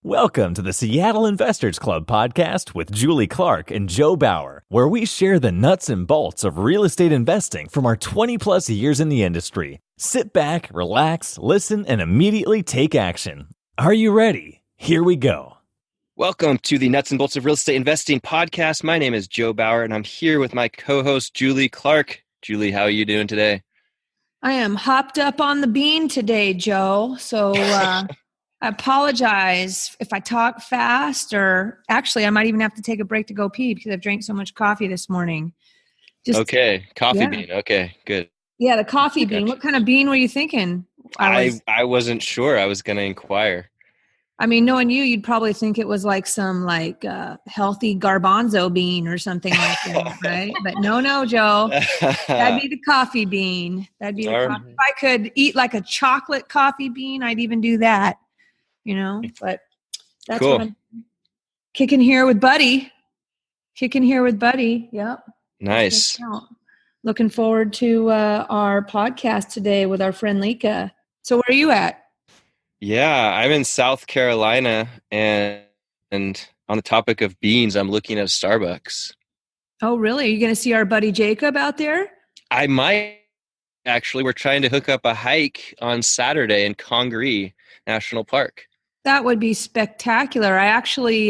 Welcome to the Seattle Investors Club podcast with Julie Clark and Joe Bauer, where we share the nuts and bolts of real estate investing from our 20-plus years in the industry. Sit back, relax, listen, and immediately take action. Are you ready? Here we go. Welcome to the Nuts and Bolts of Real Estate Investing podcast. My name is Joe Bauer, and I'm here with my co-host, Julie Clark. Julie, how are you doing today? I am hopped up on the bean today, Joe. So I apologize if I talk fast, or actually I might even have to take a break to go pee because I've drank so much coffee this morning. Okay, coffee bean. Okay, good. Yeah, the coffee bean. What kind of bean were you thinking? I wasn't sure. I was going to inquire. I mean, knowing you, you'd probably think it was like some healthy garbanzo bean or something like that, right? But no, Joe. That'd be the coffee bean. That'd be the coffee. If I could eat like a chocolate coffee bean, I'd even do that, But that's cool. What I'm kicking here with Buddy. Yep. Nice. Looking forward to our podcast today with our friend Leka. So where are you at? Yeah, I'm in South Carolina, and on the topic of beans, I'm looking at Starbucks. Oh, really? Are you going to see our buddy Jacob out there? I might. Actually, we're trying to hook up a hike on Saturday in Congaree National Park. That would be spectacular. I actually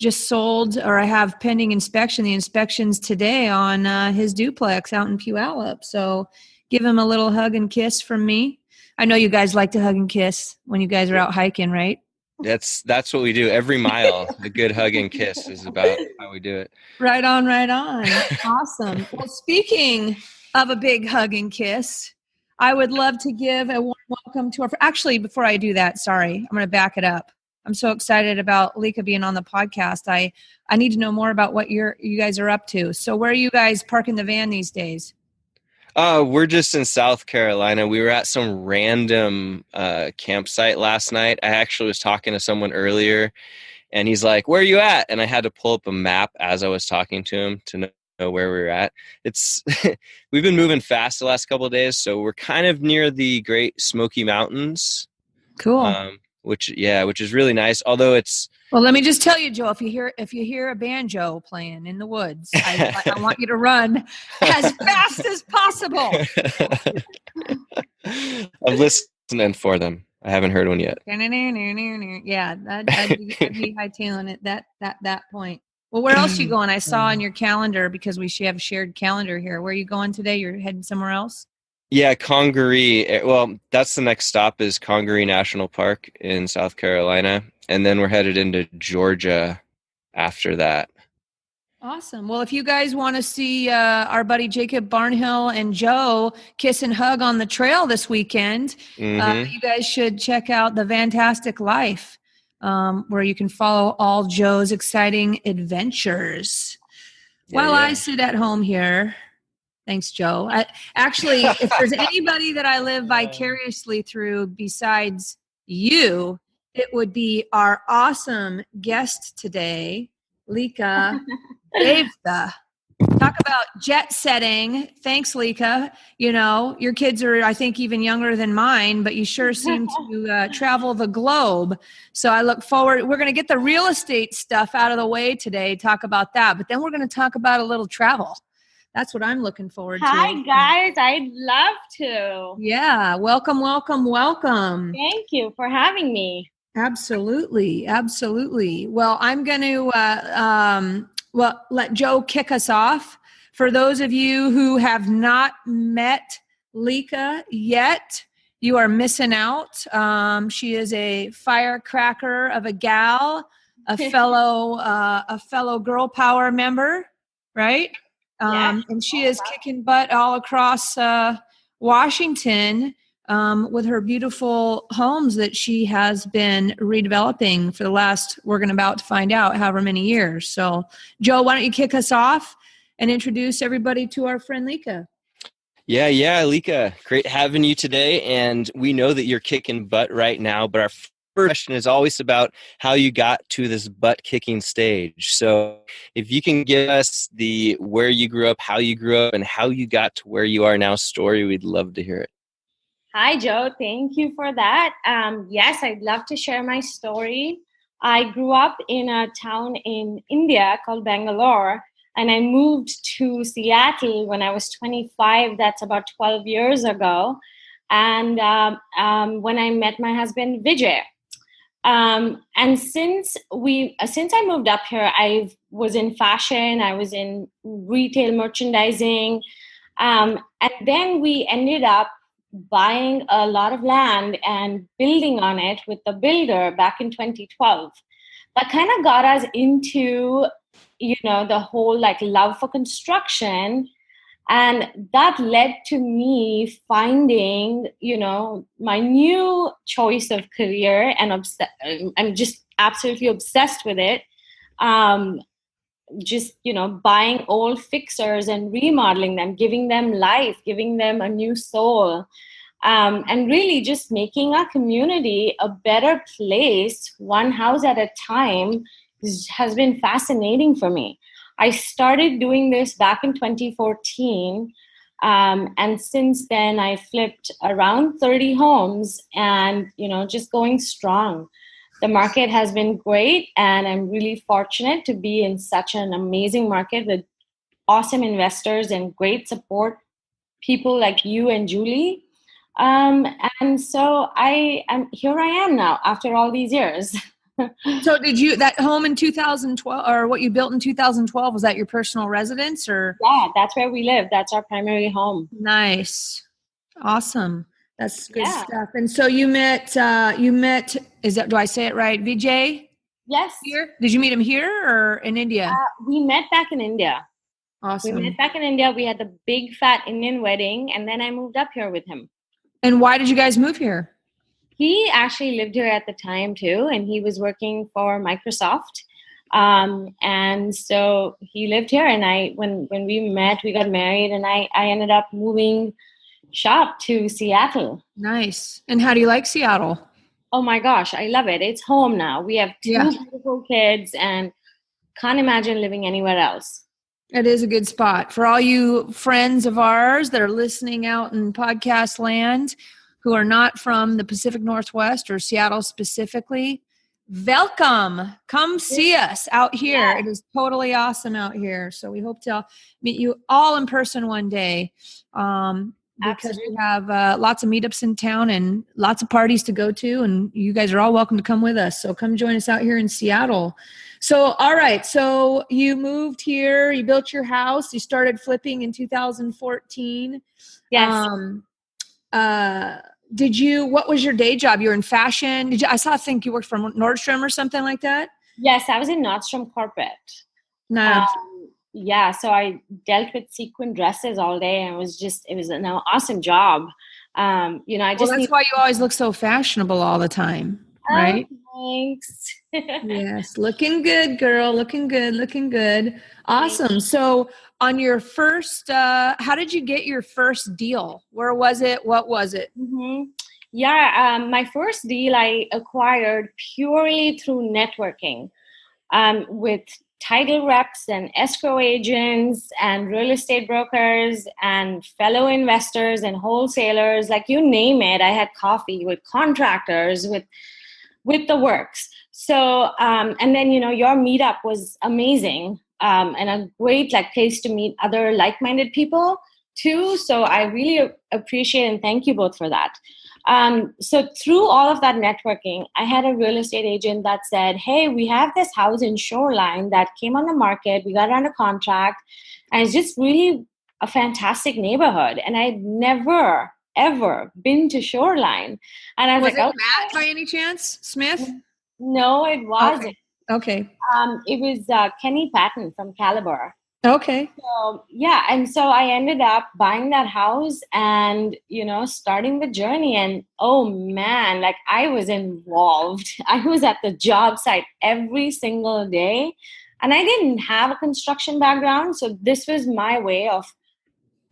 just sold, or I have pending inspection, the inspections today on his duplex out in Puyallup. So give him a little hug and kiss from me. I know you guys like to hug and kiss when you guys are out hiking, right? That's what we do. Every mile, a good hug and kiss is about how we do it. Right on. Awesome. Well, speaking of a big hug and kiss, I would love to give a warm welcome to our... Actually, before I do that, sorry, I'm going to back it up. I'm so excited about Leka being on the podcast. I need to know more about what you guys are up to. So where are you guys parking the van these days? We're just in South Carolina. We were at some random campsite last night. I actually was talking to someone earlier, and he's like, "Where are you at?" And I had to pull up a map as I was talking to him to know where we were at. It's we've been moving fast the last couple of days, so we're kind of near the Great Smoky Mountains. Cool. Which is really nice. Although it's... Well, let me just tell you, Joe, if you hear a banjo playing in the woods, I want you to run as fast as possible. I'm listening for them. I haven't heard one yet. Yeah, I'd be hightailing it that point. Well, where else are you going? I saw on your calendar, because we have a shared calendar here. Where are you going today? You're heading somewhere else? Yeah, Congaree. Well, that's the next stop, is Congaree National Park in South Carolina. And then we're headed into Georgia after that. Awesome. Well, if you guys want to see our buddy Jacob Barnhill and Joe kiss and hug on the trail this weekend, you guys should check out The Fantastic Life, where you can follow all Joe's exciting adventures. While I sit at home here... Thanks, Joe. Actually, if there's anybody that I live vicariously through besides you, it would be our awesome guest today, Leka Devatha. Talk about jet setting. Thanks, Leka. Your kids are, I think, even younger than mine, but you sure seem to travel the globe. So I look forward. We're going to get the real estate stuff out of the way today, talk about that. But then we're going to talk about a little travel. That's what I'm looking forward to. Hi, guys. I'd love to. Yeah. Welcome. Thank you for having me. Absolutely. Well, I'm going to let Joe kick us off. For those of you who have not met Leka yet, you are missing out. She is a firecracker of a gal, a fellow girl power member, right? And she is kicking butt all across Washington with her beautiful homes that she has been redeveloping for the last, we're about to find out, however many years. So, Joe, why don't you kick us off and introduce everybody to our friend Leka? Yeah, Leka, great having you today. And we know that you're kicking butt right now, but our first question is always about how you got to this butt-kicking stage. So if you can give us the where you grew up, how you grew up, and how you got to where you are now story, we'd love to hear it. Hi, Joe. Thank you for that. Yes, I'd love to share my story. I grew up in a town in India called Bangalore, and I moved to Seattle when I was 25. That's about 12 years ago. And when I met my husband, Vijay. And since I moved up here, I was in fashion, I was in retail merchandising, and then we ended up buying a lot of land and building on it with the builder back in 2012. That kind of got us into, the whole like love for construction. And that led to me finding, my new choice of career, and I'm just absolutely obsessed with it. Buying old fixers and remodeling them, giving them life, giving them a new soul, and really just making our community a better place, one house at a time, has been fascinating for me. I started doing this back in 2014. And since then, I flipped around 30 homes and, just going strong. The market has been great, and I'm really fortunate to be in such an amazing market with awesome investors and great support people like you and Julie. And so I am now after all these years. So that home in 2012, or what you built in 2012, was that your personal residence, or? Yeah, that's where we live. That's our primary home. Nice. Awesome. That's good stuff. And so you met, do I say it right? Vijay? Yes. Here? Did you meet him here or in India? We met back in India. Awesome. We met back in India. We had the big fat Indian wedding, and then I moved up here with him. And why did you guys move here? He actually lived here at the time too, and he was working for Microsoft. And so he lived here, and when we met, we got married, and I ended up moving shop to Seattle. Nice. And how do you like Seattle? Oh my gosh, I love it. It's home now. We have two beautiful kids, and can't imagine living anywhere else. It is a good spot. For all you friends of ours that are listening out in podcast land who are not from the Pacific Northwest or Seattle specifically, welcome. Come see us out here. Yeah. It is totally awesome out here. So we hope to meet you all in person one day, because we have lots of meetups in town and lots of parties to go to, and you guys are all welcome to come with us. So come join us out here in Seattle. So, all right. So you moved here, you built your house, you started flipping in 2014. Yes. What was your day job? You were in fashion. I think you worked for Nordstrom or something like that? Yes, I was in Nordstrom corporate. Nice. Yeah, so I dealt with sequin dresses all day, and it was an awesome job. That's why you always look so fashionable all the time, right? Thanks. Yes, looking good, girl. Looking good. Awesome. So on your first, how did you get your first deal? Where was it? What was it? Mm-hmm. Yeah, my first deal I acquired purely through networking with title reps and escrow agents and real estate brokers and fellow investors and wholesalers, like you name it. I had coffee with contractors, with the works. So, and then, your meetup was amazing, and a great place to meet other like-minded people too. So I really appreciate and thank you both for that. So through all of that networking, I had a real estate agent that said, hey, we have this house in Shoreline that came on the market. We got it under contract, and it's just really a fantastic neighborhood. And I'd never, ever been to Shoreline. And I was like, Matt by any chance? Smith? No, it wasn't. Okay. It was Kenny Patton from Caliber. Okay. So, yeah. And so I ended up buying that house and, starting the journey. And oh man, I was involved. I was at the job site every single day, and I didn't have a construction background. So this was my way of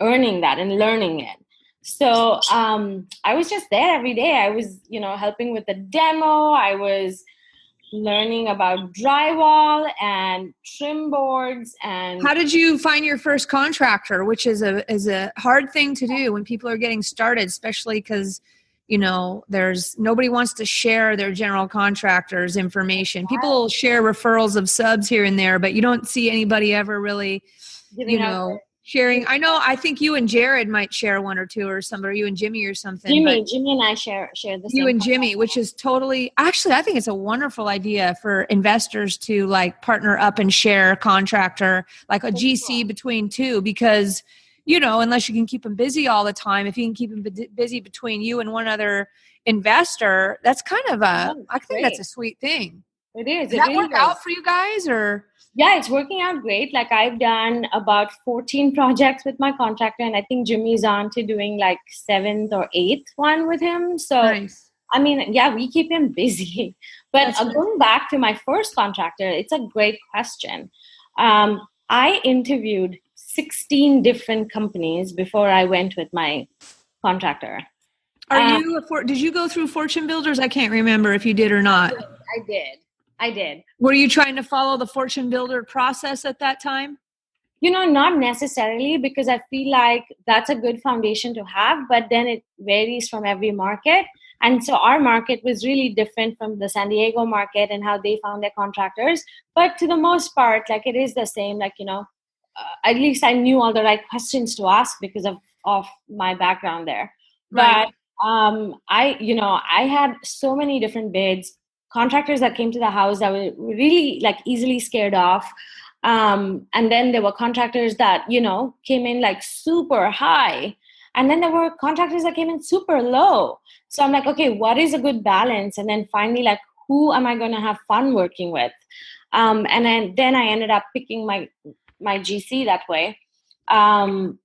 earning that and learning it. So I was just there every day. I was, helping with the demo. I was learning about drywall and trim boards. And how did you find your first contractor, which is a hard thing to do when people are getting started, especially because there's nobody wants to share their general contractors information. People share referrals of subs here and there, but you don't see anybody ever really, sharing. I think you and Jared might share one or two or something, or you and Jimmy or something. Jimmy and I share the same. You and Jimmy, which is actually, I think it's a wonderful idea for investors to like partner up and share a contractor, like a GC between two, because, unless you can keep them busy all the time, if you can keep them busy between you and one other investor, that's kind of I think that's a sweet thing. It is. Does that work out for you guys, or? Yeah, it's working out great. Like I've done about 14 projects with my contractor, and I think Jimmy's on to doing like 7th or 8th one with him. So, nice. I mean, yeah, we keep him busy. But going back to my first contractor, it's a great question. I interviewed 16 different companies before I went with my contractor. Did you go through Fortune Builders? I can't remember if you did or not. I did. Were you trying to follow the Fortune Builder process at that time? Not necessarily, because I feel like that's a good foundation to have, but then it varies from every market. And so our market was really different from the San Diego market and how they found their contractors. But to the most part, like it is the same, like, at least I knew all the right questions to ask because of my background there. Right. But I had so many different bids, contractors that came to the house that were really like easily scared off. And then there were contractors that, came in like super high. And then there were contractors that came in super low. So I'm like, okay, what is a good balance? And then finally, like, who am I going to have fun working with? And then I ended up picking my GC that way. And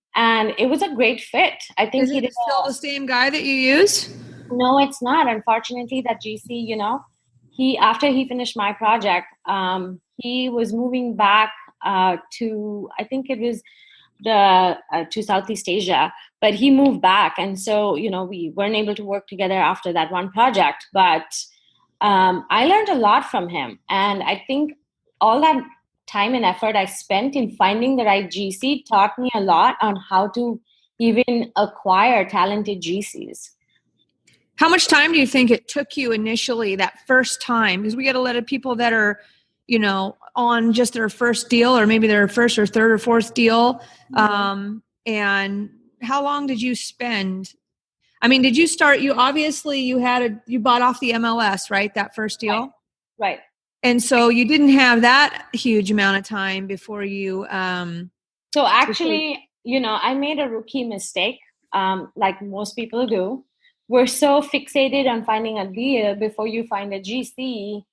it was a great fit. I think is it still the same guy that you use? No, it's not. Unfortunately, that GC, after he finished my project, he was moving back to, I think it was to Southeast Asia, but he moved back. And so, we weren't able to work together after that one project, but I learned a lot from him. And I think all that time and effort I spent in finding the right GC taught me a lot on how to even acquire talented GCs. How much time do you think it took you initially that first time? Because we get a lot of people that are, on just their first deal, or maybe their first or third or fourth deal. Mm-hmm. And how long did you spend? I mean, did you start, you bought off the MLS, right? That first deal? Right. And so you didn't have that huge amount of time before you. So actually, I made a rookie mistake, like most people do. We're so fixated on finding a deal before you find a GC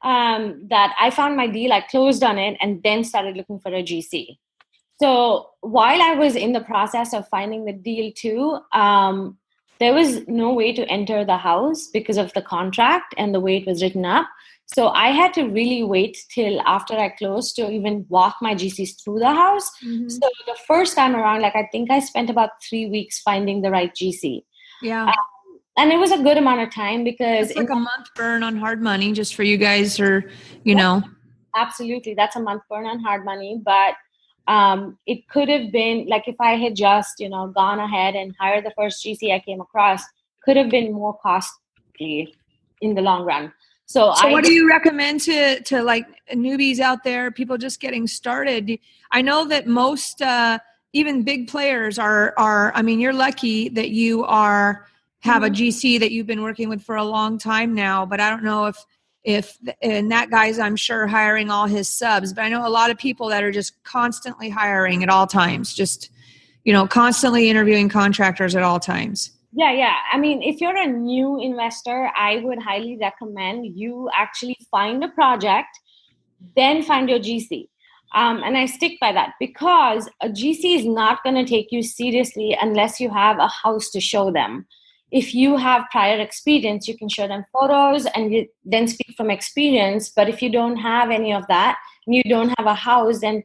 that I found my deal, I closed on it, and then started looking for a GC. So while I was in the process of finding the deal too, there was no way to enter the house because of the contract and the way it was written up. So I had to really wait till after I closed to even walk my GCs through the house. Mm-hmm. So the first time around, I think I spent about 3 weeks finding the right GC. Yeah. And it was a good amount of time because it's like a month burn on hard money just for you guys, or, Absolutely. That's a month burn on hard money. But it could have been like if I had just, gone ahead and hired the first GC I came across, could have been more costly in the long run. So what do you recommend to like newbies out there, people just getting started? I know that most, even big players are, I mean, you're lucky that you have a GC that you've been working with for a long time now, but I don't know and that guy's, I'm sure, hiring all his subs, but I know a lot of people that are just constantly hiring at all times, just, constantly interviewing contractors at all times. Yeah. I mean, if you're a new investor, I would highly recommend you actually find a project, then find your GC. And I stick by that because a GC is not going to take you seriously unless you have a house to show them. If you have prior experience, you can show them photos and you then speak from experience. But if you don't have any of that and you don't have a house, then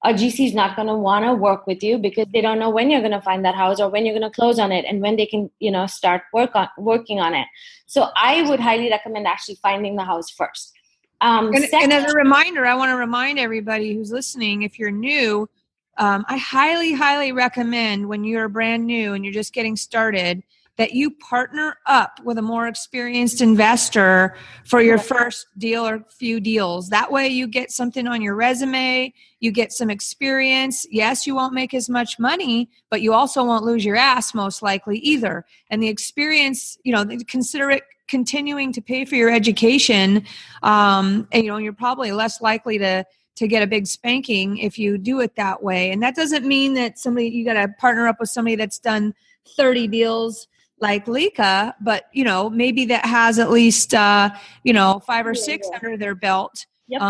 a GC is not going to want to work with you because they don't know when you're going to find that house or when you're going to close on it and when they can, start working on it. So I would highly recommend actually finding the house first. And as a reminder, I want to remind everybody who's listening, if you're new, I highly, highly recommend when you're brand new and you're just getting started, that you partner up with a more experienced investor for your first deal or few deals. That way you get something on your resume, you get some experience. Yes, you won't make as much money, but you also won't lose your ass most likely either. And the experience, consider it continuing to pay for your education. And you're probably less likely to get a big spanking if you do it that way. And that doesn't mean that you got to partner up with somebody that's done 30 deals like Leka, but maybe that has at least 5 or 6 under their belt. Yep.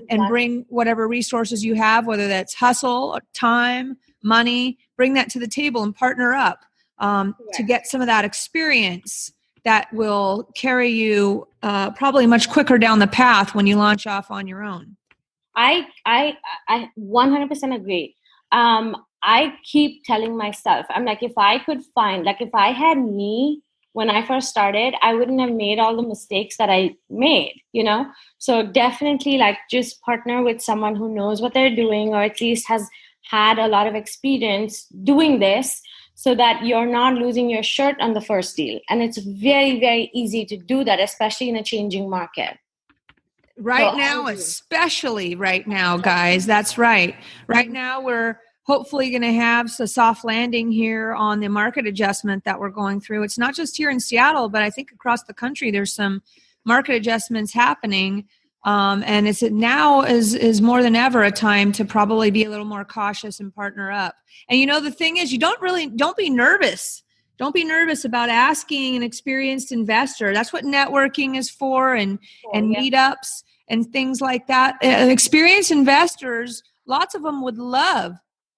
And bring whatever resources you have, whether that's hustle, time, money, bring that to the table and partner up to get some of that experience that will carry you probably much quicker down the path when you launch off on your own. I 100% agree. I keep telling myself, I'm like, if I had me when I first started, I wouldn't have made all the mistakes that I made, So definitely just partner with someone who knows what they're doing, or at least has had a lot of experience doing this, so that you're not losing your shirt on the first deal. And it's very, very easy to do that, especially in a changing market. Especially right now, guys. That's right. Right now, we're hopefully going to have a soft landing here on the market adjustment that we're going through. It's not just here in Seattle, but I think across the country, there's some market adjustments happening. And now is more than ever a time to probably be a little more cautious and partner up. And the thing is, don't be nervous. Don't be nervous about asking an experienced investor. That's what networking is for, and meetups and things like that. Experienced investors, lots of them would love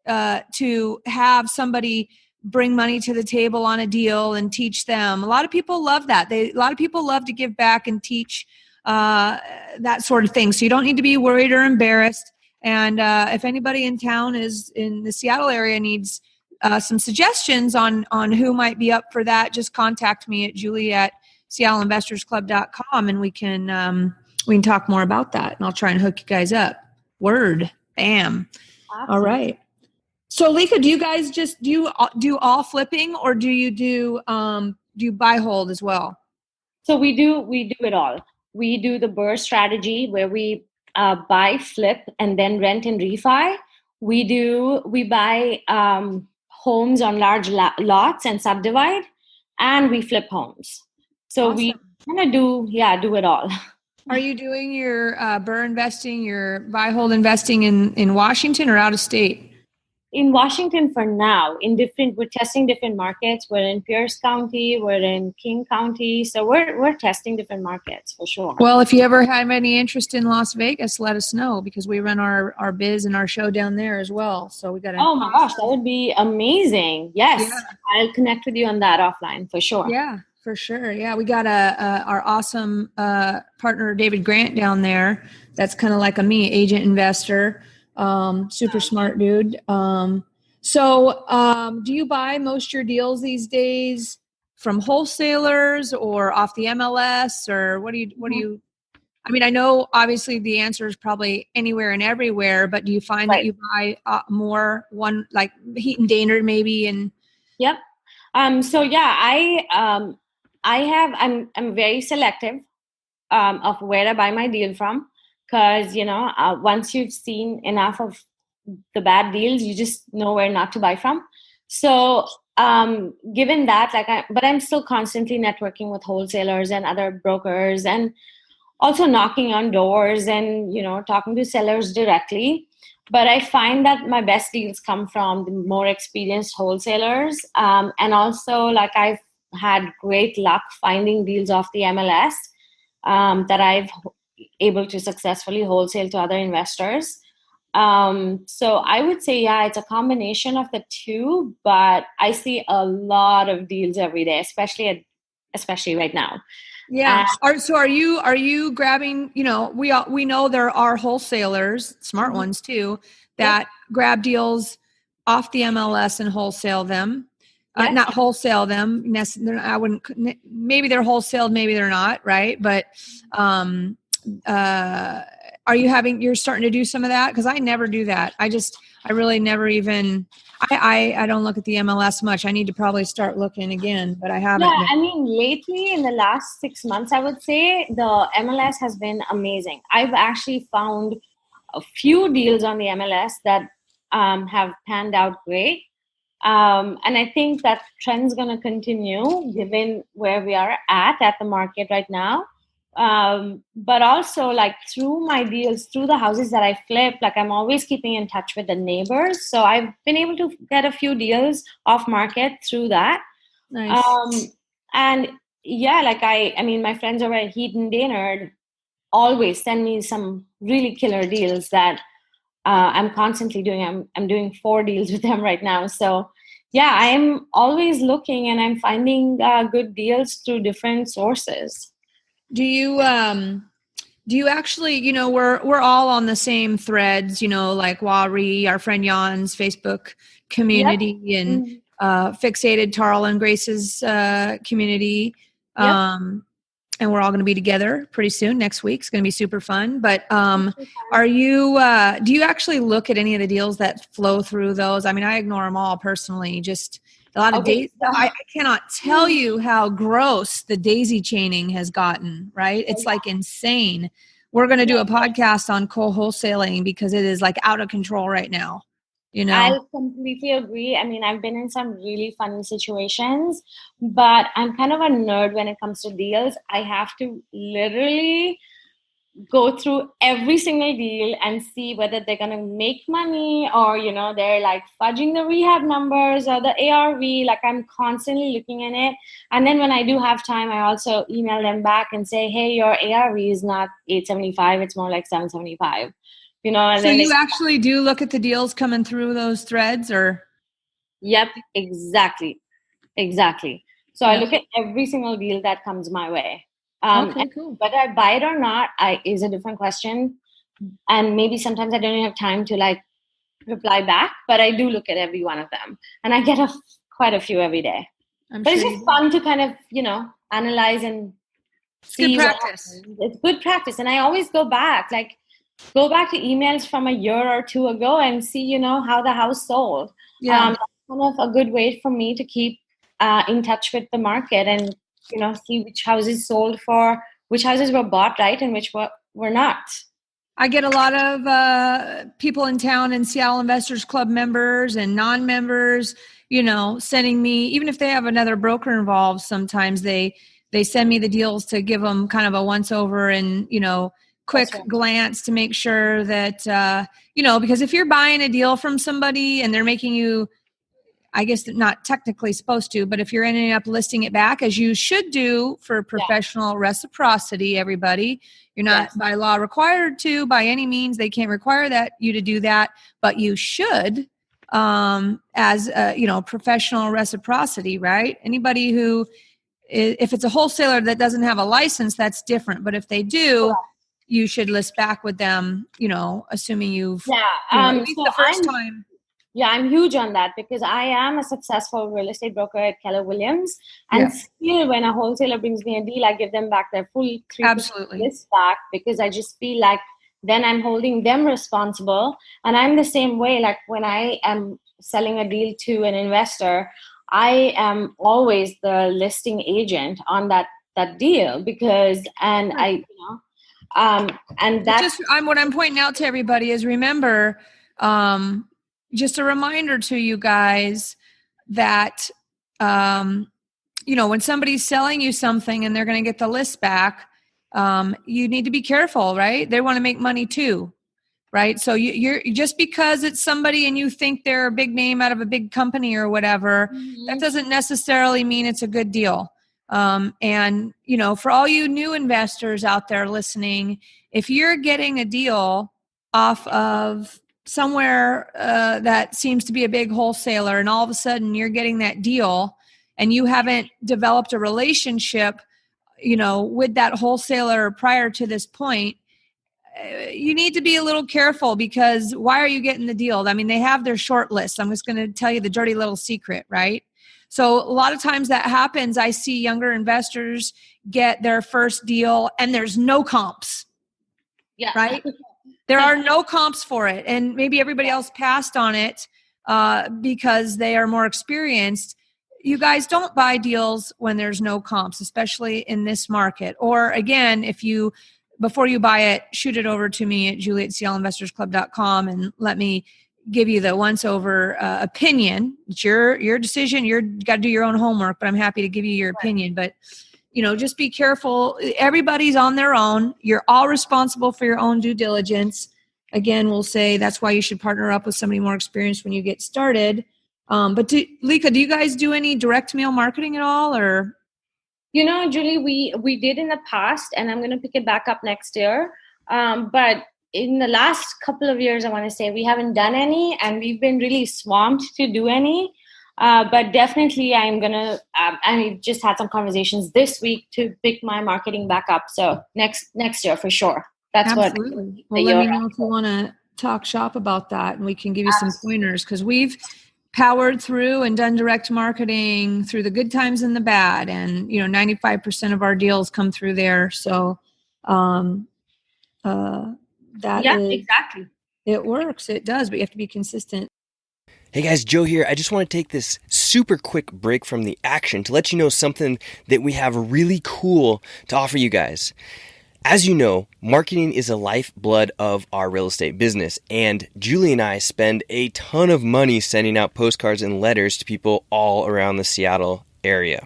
to have somebody bring money to the table on a deal and teach them. A lot of people love that. A lot of people love to give back and teach that sort of thing. So you don't need to be worried or embarrassed. And if anybody in town is in the Seattle area needs some suggestions on who might be up for that, just contact me at julie@seattleinvestorsclub.com, and we can talk more about that, and I'll try and hook you guys up. Word. Bam. Awesome. All right. So Leka, do you guys just do all flipping, or do you buy hold as well? So we do it all. We do the BRRRR strategy, where we buy, flip, and then rent and refi. We buy homes on large lots and subdivide, and we flip homes. So awesome. We kind of do it all. Are you doing your BRRRR investing, your buy hold investing in Washington or out of state? In Washington for now. We're testing different markets. We're in Pierce County, we're in King County, so we're testing different markets for sure. Well, if you ever have any interest in Las Vegas, let us know, because we run our biz and our show down there as well. So we got. Oh my gosh, that would be amazing! Yes, yeah. I'll connect with you on that offline for sure. Yeah, for sure. Yeah, we got our awesome partner David Grant down there. That's kind of like me, agent investor. Super smart dude. So do you buy most of your deals these days from wholesalers or off the MLS, or what do you, I mean, I know obviously the answer is probably anywhere and everywhere, but do you find that you buy more one, like Heat and Daner maybe? And yep. So yeah, I'm very selective, of where I buy my deal from. Because, once you've seen enough of the bad deals, you just know where not to buy from. So given that, but I'm still constantly networking with wholesalers and other brokers, and also knocking on doors and, talking to sellers directly. But I find that my best deals come from the more experienced wholesalers. And also, I've had great luck finding deals off the MLS that I've able to successfully wholesale to other investors. So I would say, it's a combination of the two, but I see a lot of deals every day, especially right now. Yeah. So are you grabbing, we know there are wholesalers, smart ones too, that grab deals off the MLS and wholesale them. Not wholesale them. Maybe they're wholesaled, maybe they're not, right? But you're starting to do some of that? Because I never do that. I really never even, I don't look at the MLS much. I need to probably start looking again, but I haven't. Yeah, I mean, lately in the last 6 months, I would say the MLS has been amazing. I've actually found a few deals on the MLS that have panned out great. And I think that trend's going to continue given where we are at the market right now. But also like through my deals, through the houses that I flip, like I'm always keeping in touch with the neighbors. So I've been able to get a few deals off market through that. Nice. And yeah, like I mean, my friends over at Heat and Daynard always send me some really killer deals that I'm constantly doing. I'm doing 4 deals with them right now. So yeah, I'm always looking and I'm finding good deals through different sources. Do you actually, we're all on the same threads, like Wari, our friend Jan's Facebook community, yep. And Fixated, Tarl and Grace's community. Yep. And we're all going to be together pretty soon next week. It's going to be super fun. But do you actually look at any of the deals that flow through those? I mean, I ignore them all personally. Just a lot of days. I cannot tell you how gross the daisy chaining has gotten, right? It's like insane. We're going to do a podcast on co-wholesaling because it is like out of control right now. I completely agree. I mean, I've been in some really funny situations, but I'm kind of a nerd when it comes to deals. I have to literally go through every single deal and see whether they're going to make money or, they're like fudging the rehab numbers or the ARV. Like I'm constantly looking in it. And then when I do have time, I also email them back and say, hey, your ARV is not 875. It's more like 775. And so you actually do look at the deals coming through those threads or? Yep, exactly. So I look at every single deal that comes my way. Okay, cool. Whether I buy it or not is a different question. And maybe sometimes I don't even have time to like reply back, but I do look at every one of them. And I get quite a few every day. But it's just fun to kind of, analyze and see. Good practice. It's good practice. And I always go back to emails from a year or two ago and see, how the house sold. Yeah. That's kind of a good way for me to keep in touch with the market and, see which houses sold for, which houses were bought right and which were not. I get a lot of people in town and Seattle Investors Club members and non-members, sending me, even if they have another broker involved, sometimes they send me the deals to give them kind of a once over and, quick glance to make sure that, because if you're buying a deal from somebody and they're making you, I guess not technically supposed to, but if you're ending up listing it back, as you should do for professional reciprocity, everybody, you're not by law required to by any means. They can't require you to do that, but you should as, professional reciprocity, right? Anybody who, if it's a wholesaler that doesn't have a license, that's different. But if they do, you should list back with them, assuming you've at least the first time. Yeah, I'm huge on that because I am a successful real estate broker at Keller Williams. And still when a wholesaler brings me a deal, I give them back their full 3% list back because I just feel like then I'm holding them responsible. And I'm the same way. Like when I am selling a deal to an investor, I am always the listing agent on that deal because, and and that's what I'm pointing out to everybody is remember, just a reminder to you guys that, when somebody's selling you something and they're going to get the list back, you need to be careful, right? They want to make money too, right? So you're just because it's somebody and you think they're a big name out of a big company or whatever, that doesn't necessarily mean it's a good deal. And, for all you new investors out there listening, if you're getting a deal off of somewhere that seems to be a big wholesaler and all of a sudden you're getting that deal and you haven't developed a relationship, with that wholesaler prior to this point, you need to be a little careful because why are you getting the deal? I mean, they have their short list. I'm just going to tell you the dirty little secret, right? So a lot of times that happens. I see younger investors get their first deal and there's no comps. Yeah. Right. There are no comps for it. And maybe everybody else passed on it because they are more experienced. You guys don't buy deals when there's no comps, especially in this market. Or again, before you buy it, shoot it over to me at julie@seattleinvestorsclub.com and let me give you the once over opinion. It's your decision. You got to do your own homework, but I'm happy to give you your opinion. But just be careful. Everybody's on their own. You're all responsible for your own due diligence. Again, we'll say that's why you should partner up with somebody more experienced when you get started. But Leka, do you guys do any direct mail marketing at all, or? Julie, we did in the past, and I'm going to pick it back up next year. But in the last couple of years, I want to say we haven't done any, and we've been really swamped to do any. But definitely, I'm going to, I just had some conversations this week to pick my marketing back up. So next year for sure. That's absolutely. Well, let me know if you want to talk shop about that, and we can give you some pointers, because we've powered through and done direct marketing through the good times and the bad. And, 95% of our deals come through there. So, exactly. It works. It does, but you have to be consistent. Hey guys, Joe here. I just want to take this super quick break from the action to let you know something that we have really cool to offer you guys. As you know, marketing is a lifeblood of our real estate business, and Julie and I spend a ton of money sending out postcards and letters to people all around the Seattle area.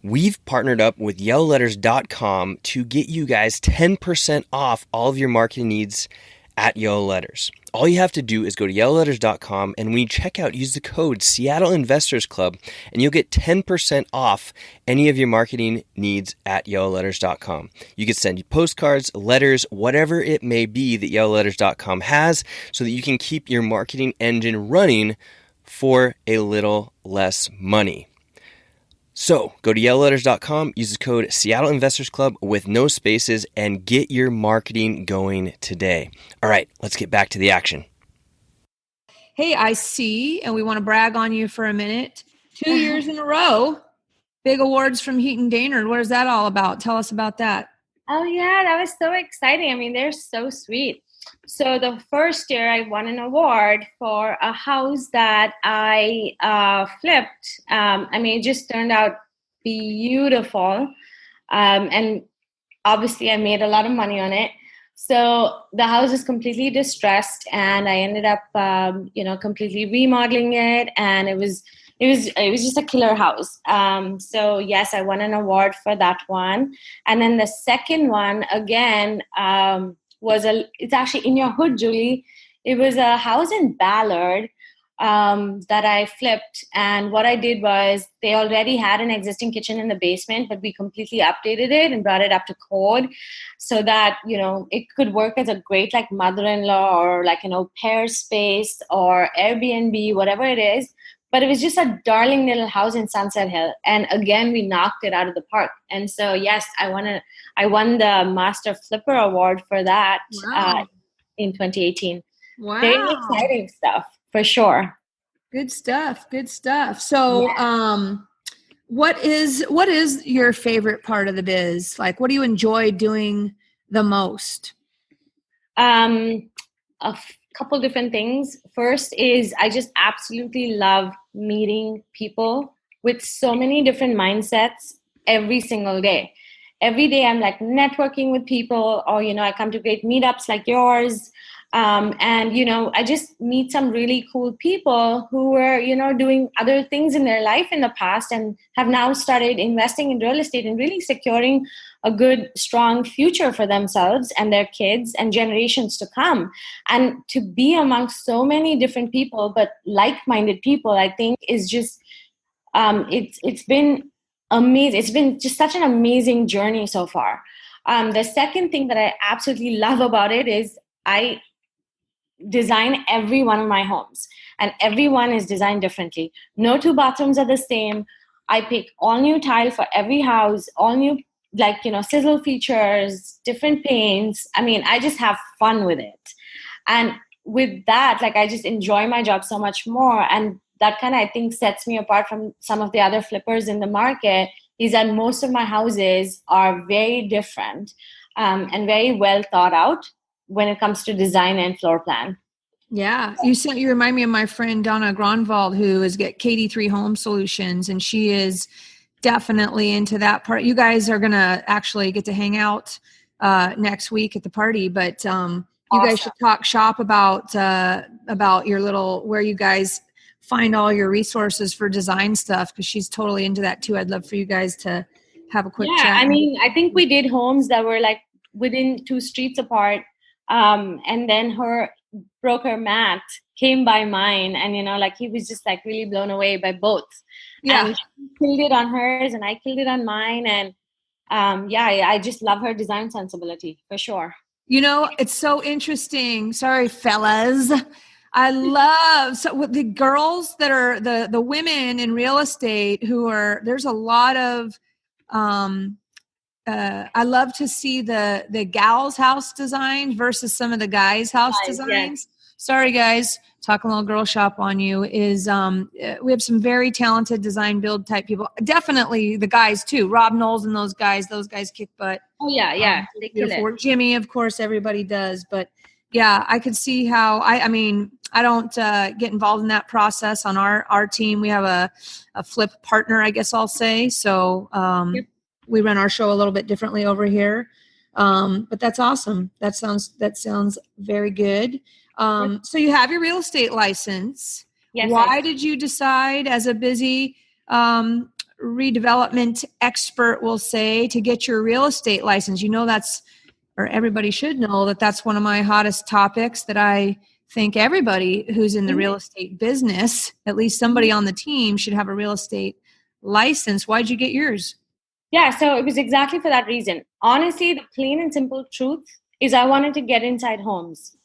We've partnered up with YellowLetters.com to get you guys 10% off all of your marketing needs at Yellow Letters. All you have to do is go to YellowLetters.com, and when you check out, use the code Seattle Investors Club, and you'll get 10% off any of your marketing needs at YellowLetters.com. You can send postcards, letters, whatever it may be that YellowLetters.com has, so that you can keep your marketing engine running for a little less money. So go to YellowLetters.com, use the code Seattle Investors Club with no spaces, and get your marketing going today. All right, let's get back to the action. Hey, I see, and we want to brag on you for a minute. 2 years in a row, big awards from Heaton Daynard. What is that all about? Tell us about that. Oh yeah, that was so exciting. I mean, they're so sweet. So the first year I won an award for a house that I flipped. It just turned out beautiful. And obviously I made a lot of money on it. So the house is completely distressed, and I ended up, completely remodeling it. And it was just a killer house. So yes, I won an award for that one. And then the second one, again, it's actually in your hood, Julie. It was a house in Ballard that I flipped. And what I did was, they already had an existing kitchen in the basement, but we completely updated it and brought it up to code so that, it could work as a great mother-in-law or pair space or Airbnb, whatever it is. But it was just a darling little house in Sunset Hill. And again, we knocked it out of the park. And so, yes, I won the Master Flipper Award for that. Wow. In 2018. Wow. Very exciting stuff, for sure. Good stuff. So, yeah. What is your favorite part of the biz? What do you enjoy doing the most? A couple different things. First is I just absolutely love meeting people with so many different mindsets every single day. Every day I'm networking with people, or, I come to great meetups like yours. I just meet some really cool people who were, doing other things in their life in the past and have now started investing in real estate and really securing a good, strong future for themselves and their kids and generations to come. And to be amongst so many different people, but like-minded people, I think is just, it's been amazing. It's been just such an amazing journey so far. The second thing that I absolutely love about it is I design every one of my homes, and every one is designed differently. No two bathrooms are the same. I pick all new tile for every house, all new sizzle features, different paints. I just have fun with it. And with that, I just enjoy my job so much more. And that kind of, I think, sets me apart from some of the other flippers in the market, is that most of my houses are very different and very well thought out. when it comes to design and floor plan. Yeah. You remind me of my friend Donna Gronwald, who is at KD3 Home Solutions, and she is definitely into that part. You guys are going to actually get to hang out next week at the party, but you guys should talk shop about your little, where you guys find all your resources for design stuff, because she's totally into that too. I'd love for you guys to have a quick chat. I mean, I think we did homes that were like within 2 streets apart. And then her broker Matt came by mine, and he was just like really blown away by both. Yeah. And she killed it on hers and I killed it on mine. And I just love her design sensibility for sure. It's so interesting. Sorry, fellas. I love the girls that are the women in real estate there's a lot of, I love to see the gals' house design versus some of the guys' house designs. Yes. Sorry, guys, talking a little girl shop on you. We have some very talented design build type people. Definitely the guys too. Rob Knowles and those guys kick butt. Oh yeah, they kill it. Jimmy, of course, everybody does. But yeah, I could see how. I mean, I don't get involved in that process on our team. We have a flip partner, I guess I'll say. So. Yep. We run our show a little bit differently over here. But that's awesome. That sounds very good. So you have your real estate license. Yes. Why did you decide, as a busy redevelopment expert, we'll say, to get your real estate license? Everybody should know that's one of my hottest topics, that I think everybody who's in the real estate business, at least somebody on the team, should have a real estate license. Why'd you get yours? Yeah, so it was exactly for that reason. Honestly, the plain and simple truth is I wanted to get inside homes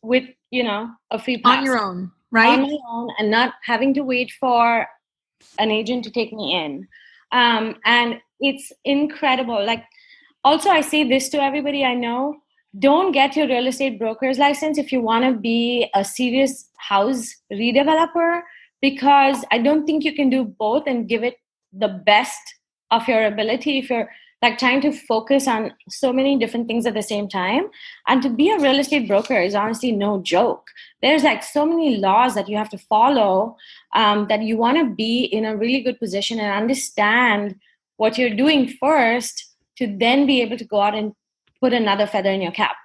with, a free pass. On your own, right? On my own, and not having to wait for an agent to take me in. And it's incredible. Also, I say this to everybody I know: don't get your real estate broker's license if you want to be a serious house redeveloper, because I don't think you can do both and give it the best of your ability if you're trying to focus on so many different things at the same time. And to be a real estate broker is honestly no joke. There's so many laws that you have to follow, that you want to be in a really good position and understand what you're doing first, to then be able to go out and put another feather in your cap.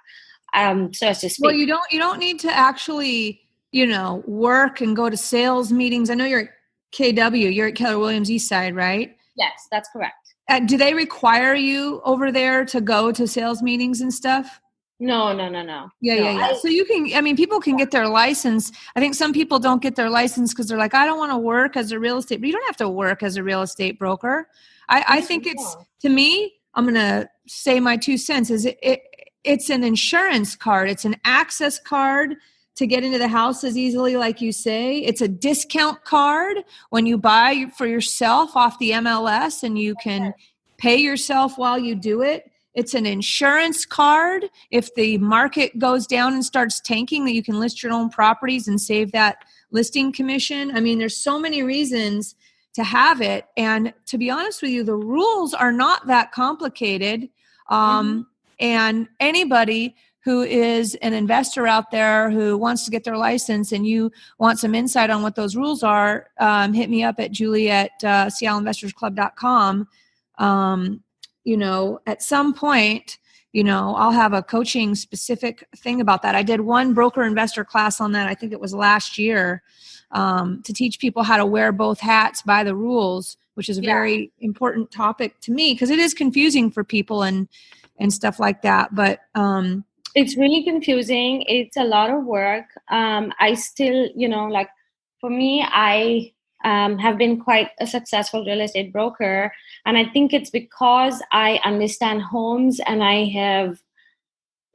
So it's just well, you don't need to actually work and go to sales meetings. I know you're at KW. You're at Keller Williams East Side, right? Yes, that's correct. Do they require you over there to go to sales meetings and stuff? No. Yeah. So people can get their license. I think some people don't get their license because they're like, I don't want to work as a real estate, but you don't have to work as a real estate broker. I think to me, I'm going to say my 2 cents, is it's an insurance card. It's an access card to get into the house as easily, like you say. It's a discount card when you buy for yourself off the MLS, and you can pay yourself while you do it. It's an insurance card. If the market goes down and starts tanking, that you can list your own properties and save that listing commission. I mean, there's so many reasons to have it. And to be honest with you, the rules are not that complicated. And anybody who is an investor out there who wants to get their license and you want some insight on what those rules are, hit me up at Julie at SeattleInvestorsClub.com. At some point, I'll have a coaching specific thing about that. I did one broker investor class on that. I think it was last year, to teach people how to wear both hats by the rules, which is a very important topic to me, because it is confusing for people and stuff like that. But, it's really confusing. It's a lot of work. I still, for me, I have been quite a successful real estate broker. And I think it's because I understand homes and I have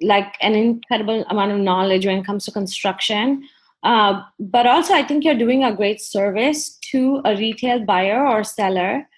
an incredible amount of knowledge when it comes to construction. But also, I think you're doing a great service to a retail buyer or seller,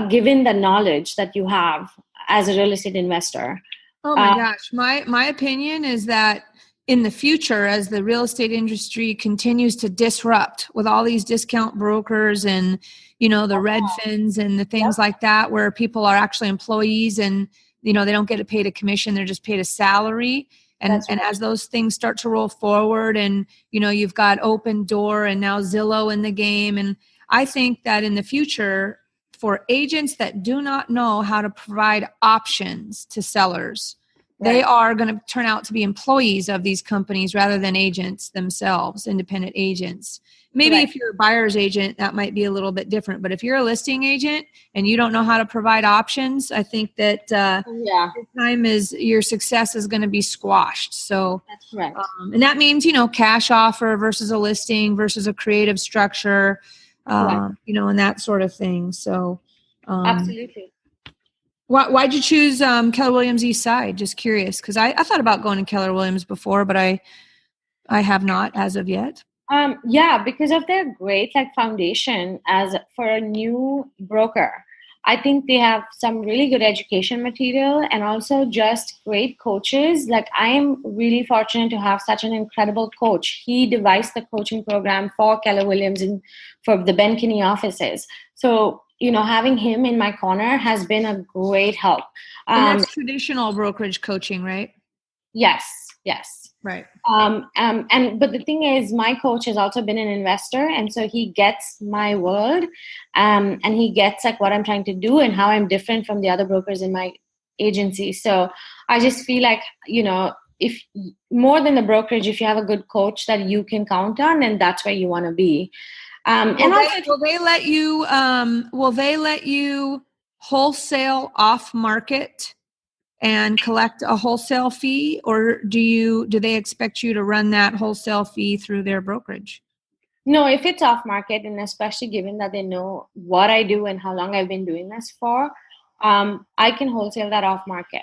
given the knowledge that you have as a real estate investor. Oh my gosh. My opinion is that in the future, as the real estate industry continues to disrupt with all these discount brokers and, the Redfins and the things like that, where people are actually employees and, they don't get paid a commission, they're just paid a salary. And as those things start to roll forward and, you've got Open Door and now Zillow in the game. And I think that in the future, for agents that do not know how to provide options to sellers, they are going to turn out to be employees of these companies rather than agents themselves, independent agents. Maybe if you're a buyer's agent, that might be a little bit different. But if you're a listing agent and you don't know how to provide options, I think that your success is going to be squashed. So that's right. And that means, cash offer versus a listing versus a creative structure, and that sort of thing. So absolutely. Why'd you choose Keller Williams East Side? Just curious, because I thought about going to Keller Williams before, but I have not as of yet. Because of their great foundation as for a new broker. I think they have some really good education material and also just great coaches. I am really fortunate to have such an incredible coach. He devised the coaching program for Keller Williams and for the Ben Kinney offices. So, having him in my corner has been a great help. And that's traditional brokerage coaching, right? Yes. Right. But the thing is, my coach has also been an investor, and so he gets my world, and he gets what I'm trying to do and how I'm different from the other brokers in my agency. So I just feel if more than the brokerage, if you have a good coach that you can count on, then that's where you want to be. Will they let you wholesale off market and collect a wholesale fee, or do they expect you to run that wholesale fee through their brokerage? No, if it's off market, and especially given that they know what I do and how long I've been doing this for, I can wholesale that off market.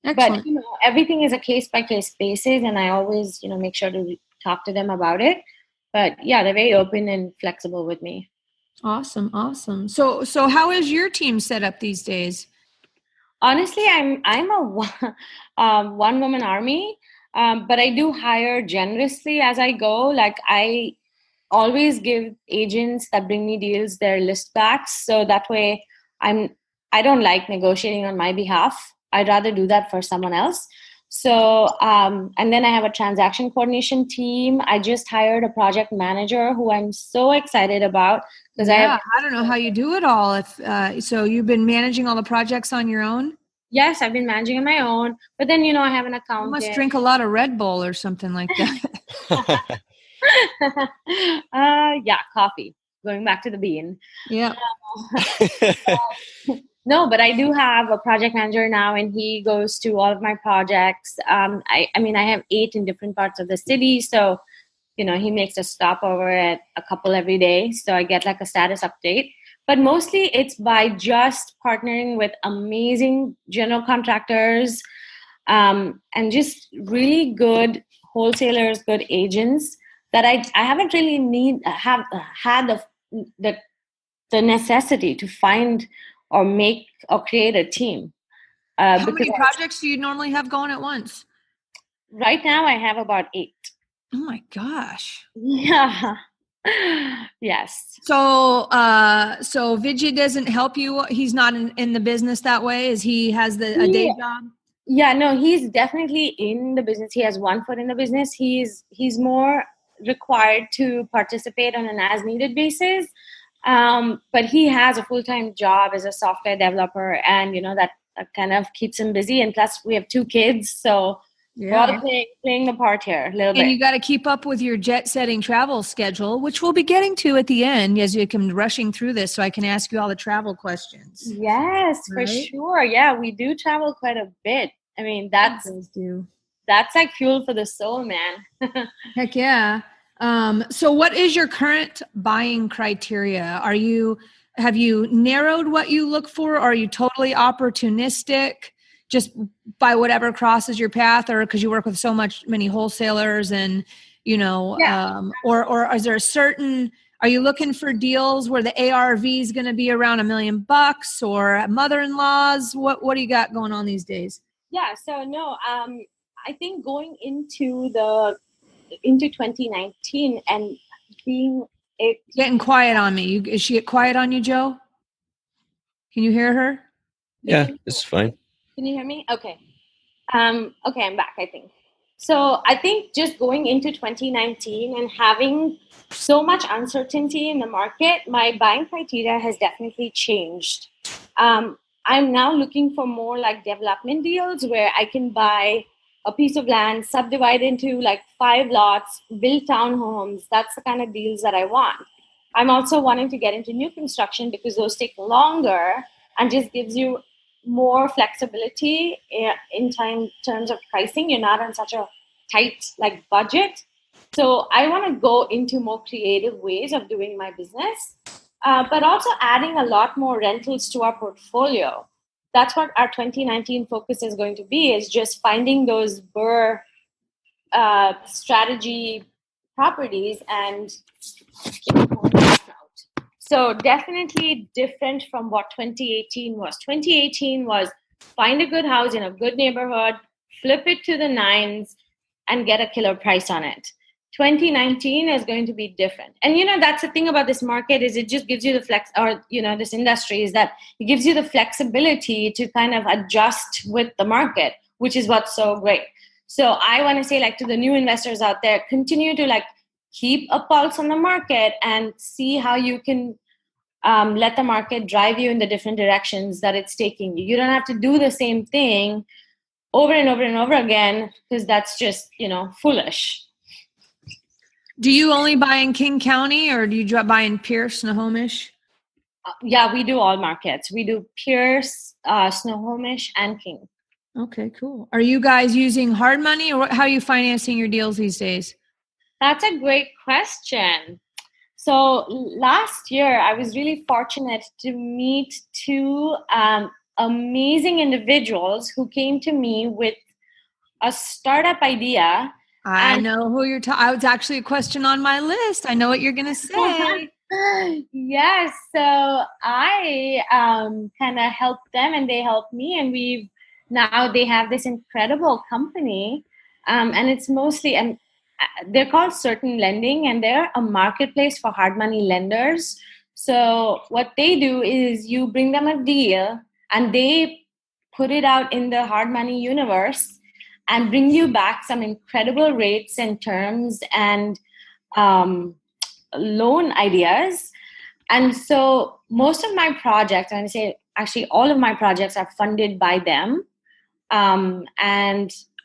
Excellent. But everything is a case by case basis, and I always make sure to talk to them about it. But yeah, they're very open and flexible with me. Awesome. So how is your team set up these days? Honestly, I'm a one woman army, but I do hire generously as I go. I always give agents that bring me deals their list backs, so that way I don't like negotiating on my behalf. I'd rather do that for someone else. So and then I have a transaction coordination team. I just hired a project manager who I'm so excited about because I don't know how you do it all. So you've been managing all the projects on your own? Yes, I've been managing on my own, but then I have an accountant. You must drink a lot of Red Bull or something like that. Coffee. Going back to the bean. Yeah. No, but I do have a project manager now, and he goes to all of my projects. I have 8 in different parts of the city, so he makes a stopover at a couple every day, so I get a status update. But mostly it's by just partnering with amazing general contractors and just really good wholesalers, good agents that I haven't really had the necessity to find or make or create a team. How many projects do you normally have going at once? Right now I have about 8. Oh my gosh. Yeah. Yes. So Vijay doesn't help you. He's not in the business that way. He has a day job? Yeah, no, he's definitely in the business. He has one foot in the business. He's more required to participate on an as needed basis. But he has a full-time job as a software developer, and that kind of keeps him busy. And plus we have 2 kids, so we're all playing the part here a little bit. And you got to keep up with your jet-setting travel schedule, which we'll be getting to at the end as you come rushing through this, so I can ask you all the travel questions. Yes, right? For sure. Yeah, we do travel quite a bit. I mean, that's fuel for the soul, man. Heck yeah. So what is your current buying criteria? Have you narrowed what you look for? Or are you totally opportunistic just by whatever crosses your path, or because you work with many wholesalers and, or is there are you looking for deals where the ARV is going to be around $1 million or mother-in-laws? What do you got going on these days? Yeah. So no, I think going into 2019 and being getting quiet on me. Is she quiet on you, Joe? Can you hear her? Yeah, it's fine. Can you hear me? Okay. Okay, I'm back, I think. So I think just going into 2019 and having so much uncertainty in the market, my buying criteria has definitely changed. I'm now looking for more like development deals where I can buy a piece of land, subdivide into like 5 lots, build townhomes. That's the kind of deals that I want. I'm also wanting to get into new construction because those take longer and just gives you more flexibility in terms of pricing. You're not on such a tight like budget. So I want to go into more creative ways of doing my business, but also adding a lot more rentals to our portfolio. That's what our 2019 focus is going to be, is just finding those BRRRR strategy properties and so definitely different from what 2018 was. 2018 was find a good house in a good neighborhood, flip it to the 9s, and get a killer price on it. 2019 is going to be different. And, that's the thing about this market is it just gives you the flex, or, this industry is that it gives you the flexibility to kind of adjust with the market, which is what's so great. So I want to say, like, to the new investors out there, continue to like keep a pulse on the market and see how you can let the market drive you in the different directions that it's taking you. You don't have to do the same thing over and over and over again, because that's just, foolish. Do you only buy in King County, or do you buy in Pierce, Snohomish? Yeah, we do all markets. We do Pierce, Snohomish, and King. Okay, cool. Are you guys using hard money, or how are you financing your deals these days? That's a great question. So last year, I was really fortunate to meet 2 amazing individuals who came to me with a startup idea. I know who you're talking. It's actually a question on my list. I know what you're going to say. Yes. So I kind of helped them and they helped me. And they have this incredible company. And it's mostly, they're called Certain Lending, and they're a marketplace for hard money lenders. So what they do is you bring them a deal and they put it out in the hard money universe and bring you back some incredible rates and terms and loan ideas. And so most of my projects, and I say actually all of my projects, are funded by them. And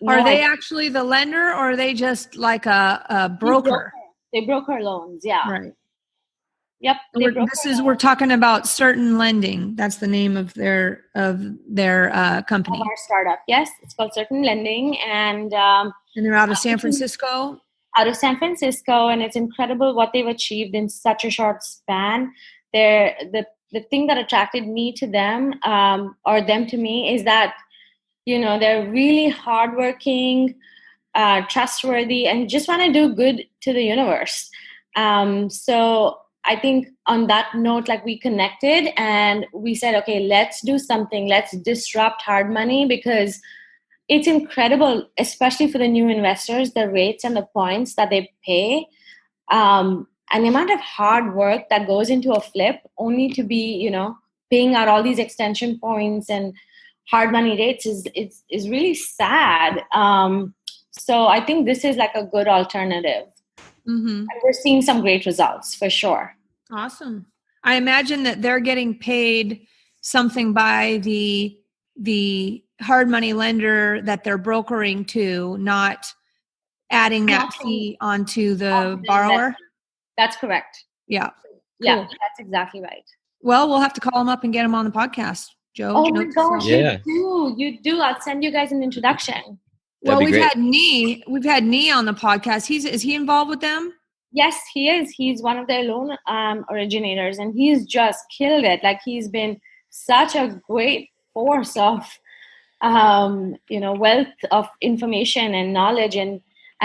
are they actually the lender, or are they just like a broker? They broker loans, yeah. Right. Yep. We're talking about Certain Lending. That's the name of their company. Of our startup, yes, it's called Certain Lending, and they're out of San Francisco. Out of San Francisco, and it's incredible what they've achieved in such a short span. The thing that attracted me to them, or them to me, is that they're really hardworking, trustworthy, and just want to do good to the universe. So I think on that note, like, we connected and we said, okay, let's do something. Let's disrupt hard money, because it's incredible, especially for the new investors, the rates and the points that they pay. And the amount of hard work that goes into a flip, only to be, paying out all these extension points and hard money rates is really sad. So I think this is like a good alternative. Mm-hmm. And we're seeing some great results for sure. Awesome. I imagine that they're getting paid something by the hard money lender that they're brokering to, not adding that fee onto the borrower. That's correct. Yeah. Yeah, cool. That's exactly right. Well, we'll have to call them up and get them on the podcast, Joe. Oh my gosh, yeah. You do. I'll send you guys an introduction. Well, we've had Nee on the podcast. Is he involved with them? Yes, he is. He's one of their loan originators, and he's just killed it. Like, he's been such a great force of, wealth of information and knowledge, and